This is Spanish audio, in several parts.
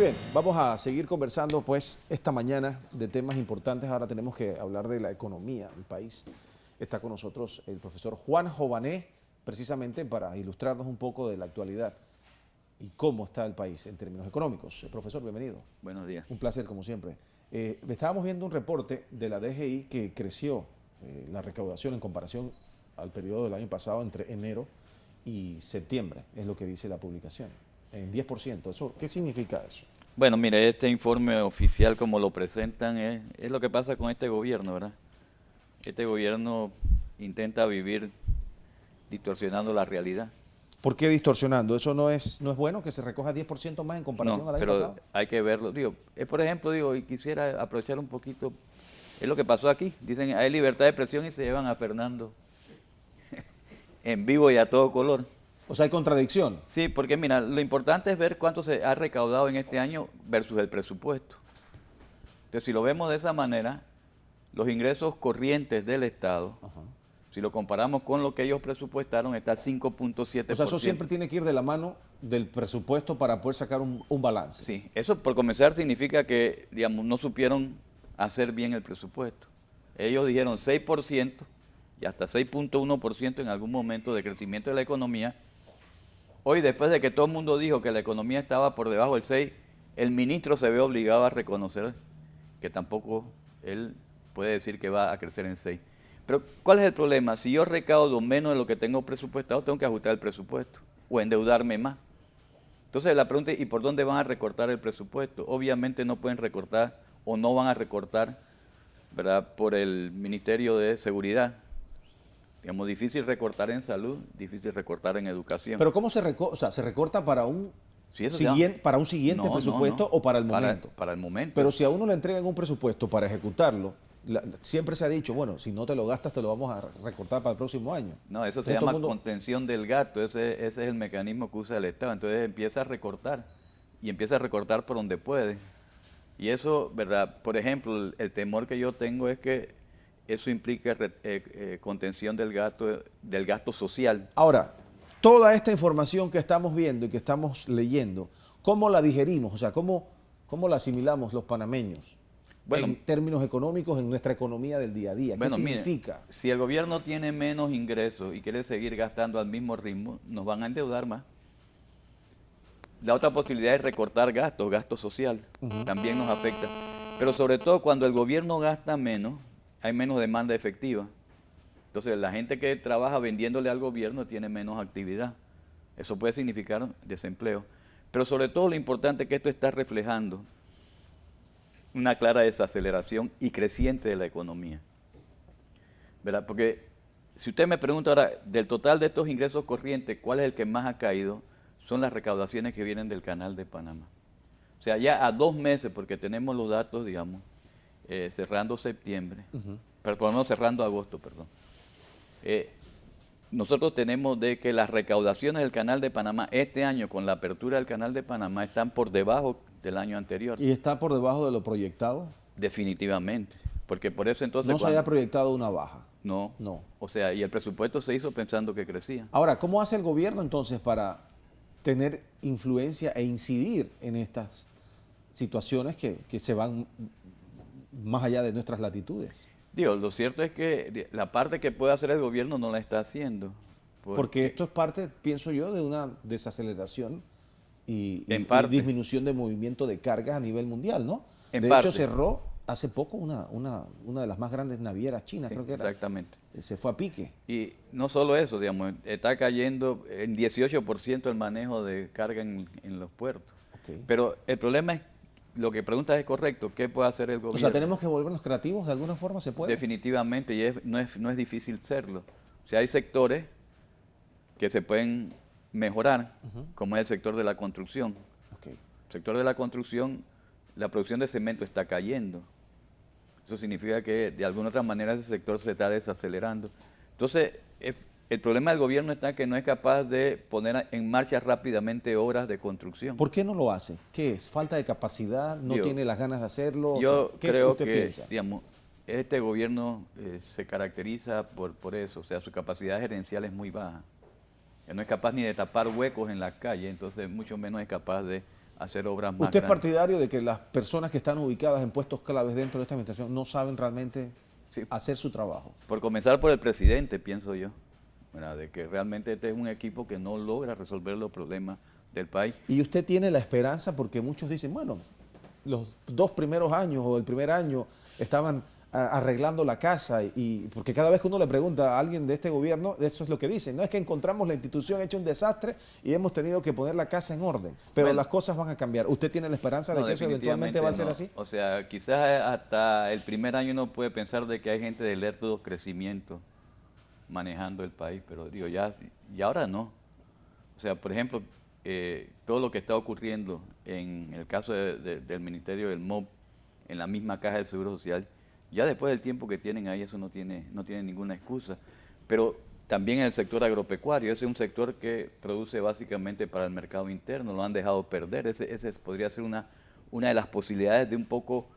bien, vamos a seguir conversando pues esta mañana de temas importantes. Ahora tenemos que hablar de la economía del país. Está con nosotros el profesor Juan Jované, precisamente para ilustrarnos un poco de la actualidad y cómo está el país en términos económicos. Profesor, bienvenido. Buenos días. Un placer, como siempre. Estábamos viendo un reporte de la DGI que creció la recaudación en comparación al periodo del año pasado entre enero y septiembre, es lo que dice la publicación, en 10%. ¿Qué significa eso? Bueno, mire, este informe oficial como lo presentan es lo que pasa con este gobierno, ¿verdad? Este gobierno intenta vivir distorsionando la realidad. ¿Por qué distorsionando? ¿Eso no es bueno que se recoja 10% más en comparación al año pasado? Hay que verlo. Digo, por ejemplo, y quisiera aprovechar un poquito, es lo que pasó aquí. Dicen, hay libertad de expresión y se llevan a Fernando en vivo y a todo color. O sea, hay contradicción. Sí, porque mira, lo importante es ver cuánto se ha recaudado en este año versus el presupuesto. Entonces, si lo vemos de esa manera, los ingresos corrientes del Estado, si lo comparamos con lo que ellos presupuestaron, está 5.7%. O sea, eso siempre tiene que ir de la mano del presupuesto para poder sacar un balance. Sí, eso por comenzar significa que, digamos, no supieron hacer bien el presupuesto. Ellos dijeron 6% y hasta 6.1% en algún momento de crecimiento de la economía. Hoy, después de que todo el mundo dijo que la economía estaba por debajo del 6, el ministro se ve obligado a reconocer que tampoco él puede decir que va a crecer en 6. Pero, ¿cuál es el problema? Si yo recaudo menos de lo que tengo presupuestado, tengo que ajustar el presupuesto o endeudarme más. Entonces, la pregunta es, ¿y por dónde van a recortar el presupuesto? Obviamente no pueden recortar o no van a recortar, ¿verdad?, por el Ministerio de Seguridad. Digamos, difícil recortar en salud, difícil recortar en educación. Pero ¿cómo se recorta? O sea, ¿se recorta para un siguiente presupuesto o para el momento? Para el momento. Pero si a uno le entregan un presupuesto para ejecutarlo, siempre se ha dicho, bueno, si no te lo gastas, te lo vamos a recortar para el próximo año. No, eso se llama contención del gasto, ese es el mecanismo que usa el Estado. Entonces empieza a recortar y empieza a recortar por donde puede. Y eso, ¿verdad? Por ejemplo, el temor que yo tengo es que eso implica contención del gasto social. Ahora, toda esta información que estamos viendo y que estamos leyendo, ¿cómo la digerimos? O sea, ¿cómo la asimilamos los panameños? Bueno, en términos económicos, en nuestra economía del día a día. ¿Qué significa? Mire, si el gobierno tiene menos ingresos y quiere seguir gastando al mismo ritmo, nos van a endeudar más. La otra posibilidad es recortar gasto social, también nos afecta. Pero sobre todo cuando el gobierno gasta menos, hay menos demanda efectiva. Entonces la gente que trabaja vendiéndole al gobierno tiene menos actividad. Eso puede significar desempleo. Pero sobre todo lo importante es que esto está reflejando una clara desaceleración y creciente de la economía, ¿verdad? Porque si usted me pregunta ahora, del total de estos ingresos corrientes, ¿cuál es el que más ha caído? Son las recaudaciones que vienen del Canal de Panamá. O sea, ya a 2 meses, porque tenemos los datos, digamos, cerrando septiembre, pero por lo menos cerrando agosto, perdón. Nosotros tenemos de que las recaudaciones del Canal de Panamá este año, con la apertura del Canal de Panamá, están por debajo del año anterior. ¿Y está por debajo de lo proyectado? Definitivamente, porque por eso entonces... ¿No se había proyectado una baja? No. O sea, y el presupuesto se hizo pensando que crecía. Ahora, ¿cómo hace el gobierno entonces para tener influencia e incidir en estas situaciones que se van más allá de nuestras latitudes? Digo, lo cierto es que la parte que puede hacer el gobierno no la está haciendo. Porque esto es parte, pienso yo, de una desaceleración y disminución de movimiento de cargas a nivel mundial, ¿no? De hecho, cerró hace poco una de las más grandes navieras chinas, sí, creo que era. Exactamente. Se fue a pique. Y no solo eso, digamos, está cayendo en 18% el manejo de carga en los puertos. Okay. Pero el problema es, lo que preguntas es correcto, ¿qué puede hacer el gobierno? O sea, ¿tenemos que volvernos creativos de alguna forma? ¿Se puede? Definitivamente, y no es difícil serlo. O sea, hay sectores que se pueden mejorar, como es el sector de la construcción. Okay. El sector de la construcción, la producción de cemento está cayendo. Eso significa que de alguna otra manera ese sector se está desacelerando. Entonces, el problema del gobierno está que no es capaz de poner en marcha rápidamente obras de construcción. ¿Por qué no lo hace? ¿Qué es? ¿Falta de capacidad? ¿No tiene las ganas de hacerlo? Yo creo que, piensa? digamos, este gobierno se caracteriza por eso. O sea, su capacidad gerencial es muy baja. No es capaz ni de tapar huecos en la calle, entonces mucho menos es capaz de hacer obras más ¿Usted es grandes. partidario de que las personas que están ubicadas en puestos claves dentro de esta administración no saben realmente Sí, hacer su trabajo? por comenzar por el presidente, pienso yo, ¿verdad? De que realmente este es un equipo que no logra resolver los problemas del país. Y usted tiene la esperanza porque muchos dicen, bueno, los 2 primeros años o el primer año estaban arreglando la casa y porque cada vez que uno le pregunta a alguien de este gobierno, eso es lo que dicen, no es que encontramos la institución hecha un desastre y hemos tenido que poner la casa en orden, pero Bueno, las cosas van a cambiar. ¿Usted tiene la esperanza de no, que eso eventualmente va a ser no. así? O sea, quizás hasta el primer año uno puede pensar de que hay gente de lerdo crecimiento manejando el país, pero digo, ya, y ahora no. O sea, por ejemplo, todo lo que está ocurriendo en el caso del Ministerio del MOB, en la misma Caja del Seguro Social, ya después del tiempo que tienen ahí, eso no tiene ninguna excusa. Pero también en el sector agropecuario, ese es un sector que produce básicamente para el mercado interno, lo han dejado perder. Ese podría ser una de las posibilidades de un poco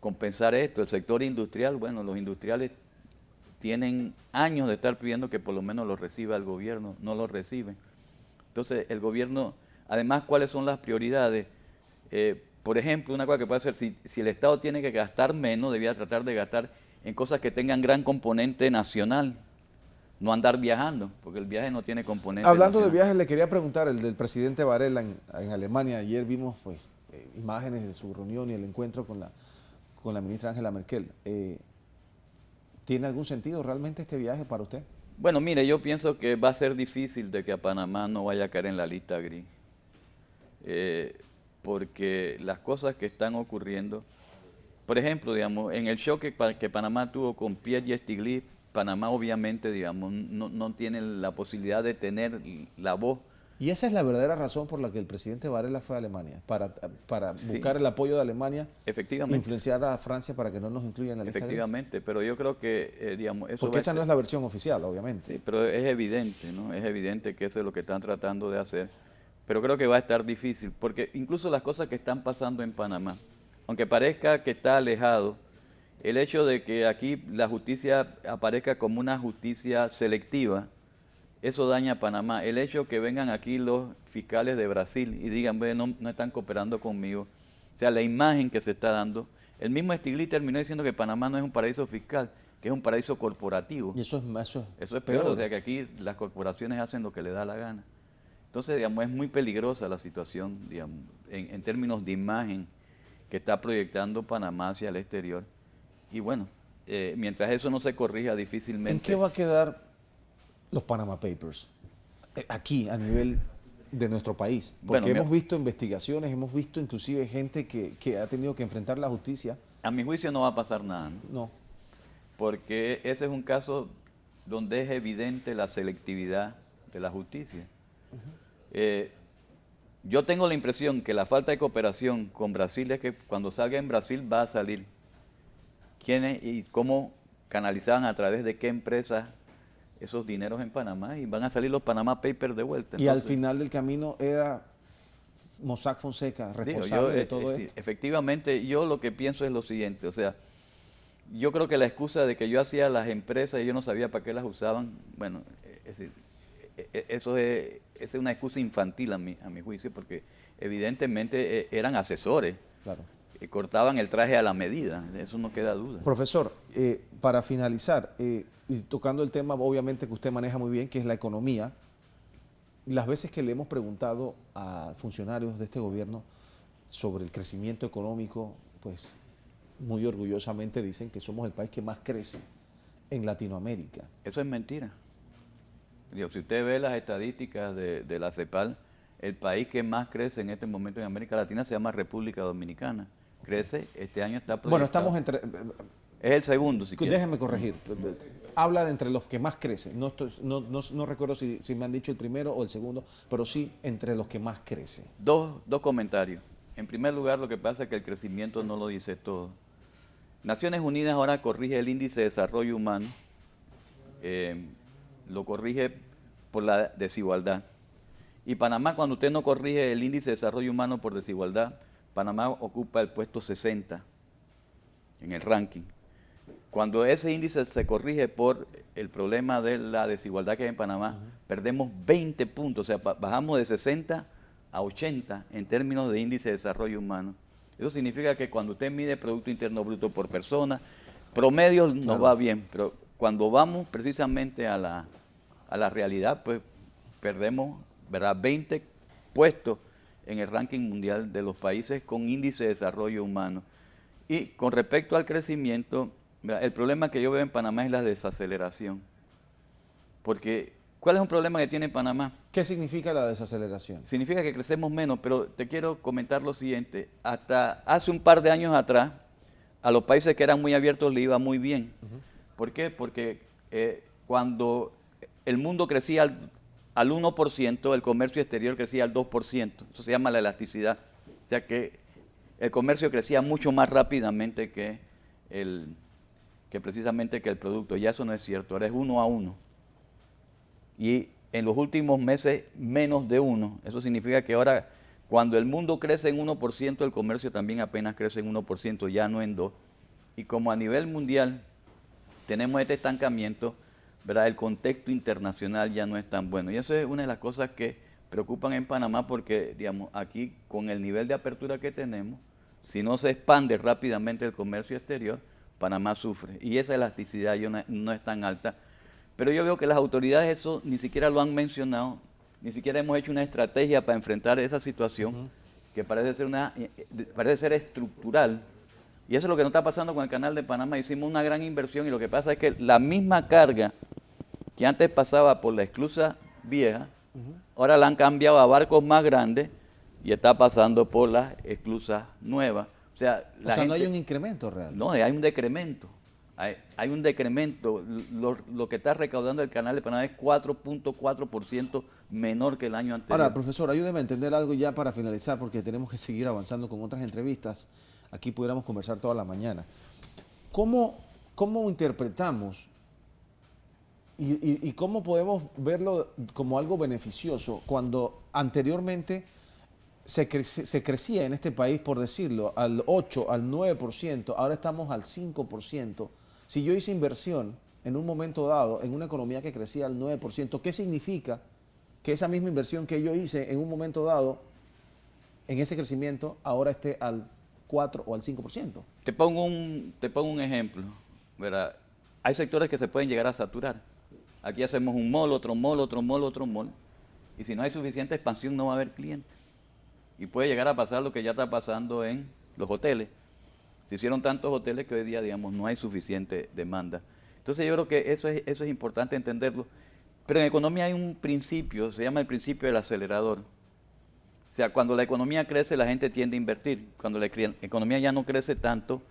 compensar esto. El sector industrial, bueno, los industriales tienen años de estar pidiendo que por lo menos lo reciba el gobierno, no lo reciben. Entonces, el gobierno, además, ¿cuáles son las prioridades? Por ejemplo, una cosa que puede hacer, si el Estado tiene que gastar menos, debía tratar de gastar en cosas que tengan gran componente nacional, no andar viajando, porque el viaje no tiene componente Hablando de nacional. viajes, le quería preguntar, el del presidente Varela en Alemania, ayer vimos pues imágenes de su reunión y el encuentro con la ministra Angela Merkel. ¿Tiene algún sentido realmente este viaje para usted? Bueno, mire, yo pienso que va a ser difícil de que a Panamá no vaya a caer en la lista gris, porque las cosas que están ocurriendo, por ejemplo, digamos, en el shock que Panamá tuvo con Pierre y Stiglitz, Panamá obviamente, digamos, no tiene la posibilidad de tener la voz. Y esa es la verdadera razón por la que el presidente Varela fue a Alemania, para Sí, buscar el apoyo de Alemania, efectivamente, influenciar a Francia para que no nos incluya en la lista gris. efectivamente, pero yo creo que, digamos, eso Porque va a esa no ser- es la versión oficial, obviamente. Sí, pero es evidente, ¿no? Es evidente que eso es lo que están tratando de hacer. Pero creo que va a estar difícil, porque incluso las cosas que están pasando en Panamá, aunque parezca que está alejado, el hecho de que aquí la justicia aparezca como una justicia selectiva, eso daña a Panamá. El hecho de que vengan aquí los fiscales de Brasil y digan, "Ve, no están cooperando conmigo", o sea, la imagen que se está dando. El mismo Stiglitz terminó diciendo que Panamá no es un paraíso fiscal, que es un paraíso corporativo. Y eso Eso es peor, o sea que aquí las corporaciones hacen lo que les da la gana. Entonces, digamos, es muy peligrosa la situación, digamos, en términos de imagen que está proyectando Panamá hacia el exterior. Y bueno, mientras eso no se corrija difícilmente... ¿En qué va a quedar los Panama Papers aquí a nivel de nuestro país? Porque Bueno, hemos visto investigaciones, hemos visto inclusive gente que ha tenido que enfrentar la justicia. a mi juicio no va a pasar nada, ¿no? No. Porque ese es un caso donde es evidente la selectividad de la justicia. Yo tengo la impresión que la falta de cooperación con Brasil es que cuando salga en Brasil va a salir quiénes y cómo canalizaban a través de qué empresas esos dineros en Panamá y van a salir los Panama Papers de vuelta. Y al Entonces, final del camino era Mossack Fonseca digo, responsable de todo sí, esto. efectivamente, yo lo que pienso es lo siguiente, o sea, yo creo que la excusa de que yo hacía las empresas y yo no sabía para qué las usaban, bueno, es decir, eso es una excusa infantil a mi juicio, porque evidentemente eran asesores, Claro. cortaban el traje a la medida, de eso no queda duda. Profesor, para finalizar, y tocando el tema obviamente que usted maneja muy bien, que es la economía, las veces que le hemos preguntado a funcionarios de este gobierno sobre el crecimiento económico, pues muy orgullosamente dicen que somos el país que más crece en Latinoamérica. Eso es mentira. Digo, si usted ve las estadísticas de la CEPAL, el país que más crece en este momento en América Latina se llama República Dominicana. Crece, este año está proyectado. Bueno, estamos entre... Es el segundo, si quiere. Déjeme corregir. Habla de entre los que más crecen. No recuerdo si me han dicho el primero o el segundo, pero sí entre los que más crecen. Dos comentarios. En primer lugar, lo que pasa es que el crecimiento no lo dice todo. Naciones Unidas ahora corrige el índice de desarrollo humano, lo corrige por la desigualdad. Y Panamá, cuando usted no corrige el índice de desarrollo humano por desigualdad, Panamá ocupa el puesto 60 en el ranking. Cuando ese índice se corrige por el problema de la desigualdad que hay en Panamá, perdemos 20 puntos, o sea, bajamos de 60 a 80 en términos de índice de desarrollo humano. Eso significa que cuando usted mide Producto Interno Bruto por persona, promedio nos va bien, pero cuando vamos precisamente a la realidad, pues perdemos, ¿verdad?, 20 puestos en el ranking mundial de los países con índice de desarrollo humano. Y con respecto al crecimiento, ¿verdad?, el problema que yo veo en Panamá es la desaceleración. Porque, ¿cuál es un problema que tiene Panamá? ¿Qué significa la desaceleración? Significa que crecemos menos, pero te quiero comentar lo siguiente. Hasta hace un par de años atrás, a los países que eran muy abiertos le iba muy bien. ¿Por qué? Porque cuando el mundo crecía al 1%, el comercio exterior crecía al 2%. Eso se llama la elasticidad. O sea que el comercio crecía mucho más rápidamente que precisamente que el producto. Ya eso no es cierto, ahora es 1 a 1. Y en los últimos meses menos de 1. Eso significa que ahora cuando el mundo crece en 1%, el comercio también apenas crece en 1%, ya no en 2%. Y como a nivel mundial tenemos este estancamiento, ¿verdad?, el contexto internacional ya no es tan bueno. Y eso es una de las cosas que preocupan en Panamá porque, digamos, aquí con el nivel de apertura que tenemos, si no se expande rápidamente el comercio exterior, Panamá sufre. Y esa elasticidad no es tan alta. Pero yo veo que las autoridades eso ni siquiera lo han mencionado, ni siquiera hemos hecho una estrategia para enfrentar esa situación que parece ser estructural. Y eso es lo que nos está pasando con el Canal de Panamá. Hicimos una gran inversión y lo que pasa es que la misma carga que antes pasaba por la esclusa vieja, ahora la han cambiado a barcos más grandes y está pasando por las esclusas nuevas. O sea, no hay un incremento real. No, hay un decremento. Hay un decremento. Lo que está recaudando el Canal de Panamá es 4.4% menor que el año anterior. Ahora, profesor, ayúdeme a entender algo ya para finalizar, porque tenemos que seguir avanzando con otras entrevistas. Aquí pudiéramos conversar toda la mañana. ¿Cómo interpretamos y cómo podemos verlo como algo beneficioso cuando anteriormente se crecía en este país, por decirlo, al 8, al 9%, ahora estamos al 5%? Si yo hice inversión en un momento dado en una economía que crecía al 9%, ¿qué significa que esa misma inversión que yo hice en un momento dado, en ese crecimiento, ahora esté al 4 o al 5%? Te pongo un ejemplo, ¿verdad? Hay sectores que se pueden llegar a saturar. Aquí hacemos un mall, otro mall, otro mall, otro mall, y si no hay suficiente expansión no va a haber clientes. Y puede llegar a pasar lo que ya está pasando en los hoteles. Se hicieron tantos hoteles que hoy día, digamos, no hay suficiente demanda. Entonces yo creo que eso es importante entenderlo. Pero en economía hay un principio, se llama el principio del acelerador. O sea, cuando la economía crece, la gente tiende a invertir. Cuando la economía ya no crece tanto,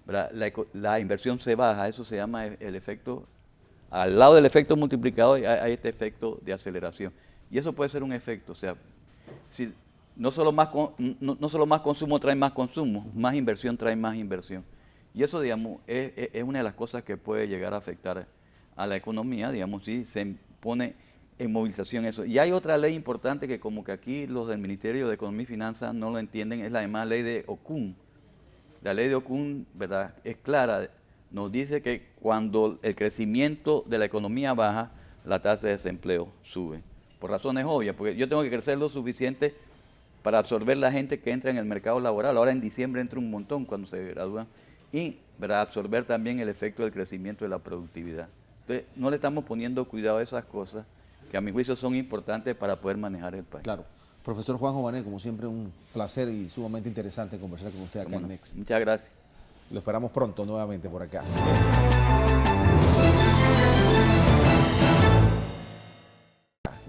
la inversión se baja. Eso se llama el efecto. Al lado del efecto multiplicador hay este efecto de aceleración. Y eso puede ser un efecto. O sea, si no solo más consumo trae más consumo, más inversión trae más inversión. Y eso, digamos, es una de las cosas que puede llegar a afectar a la economía, digamos, si se pone en movilización eso. Y hay otra ley importante que como que aquí los del Ministerio de Economía y Finanzas no lo entienden, es la llamada ley de Okun. La ley de Okun, ¿verdad?, es clara, nos dice que cuando el crecimiento de la economía baja, la tasa de desempleo sube. Por razones obvias, porque yo tengo que crecer lo suficiente para absorber la gente que entra en el mercado laboral. Ahora en diciembre entra un montón cuando se gradúan. Y, ¿verdad?, absorber también el efecto del crecimiento de la productividad. Entonces, no le estamos poniendo cuidado a esas cosas que a mi juicio son importantes para poder manejar el país. Claro. Profesor Juan Jobané, como siempre, un placer y sumamente interesante conversar con usted acá en Next. Muchas gracias. Lo esperamos pronto nuevamente por acá.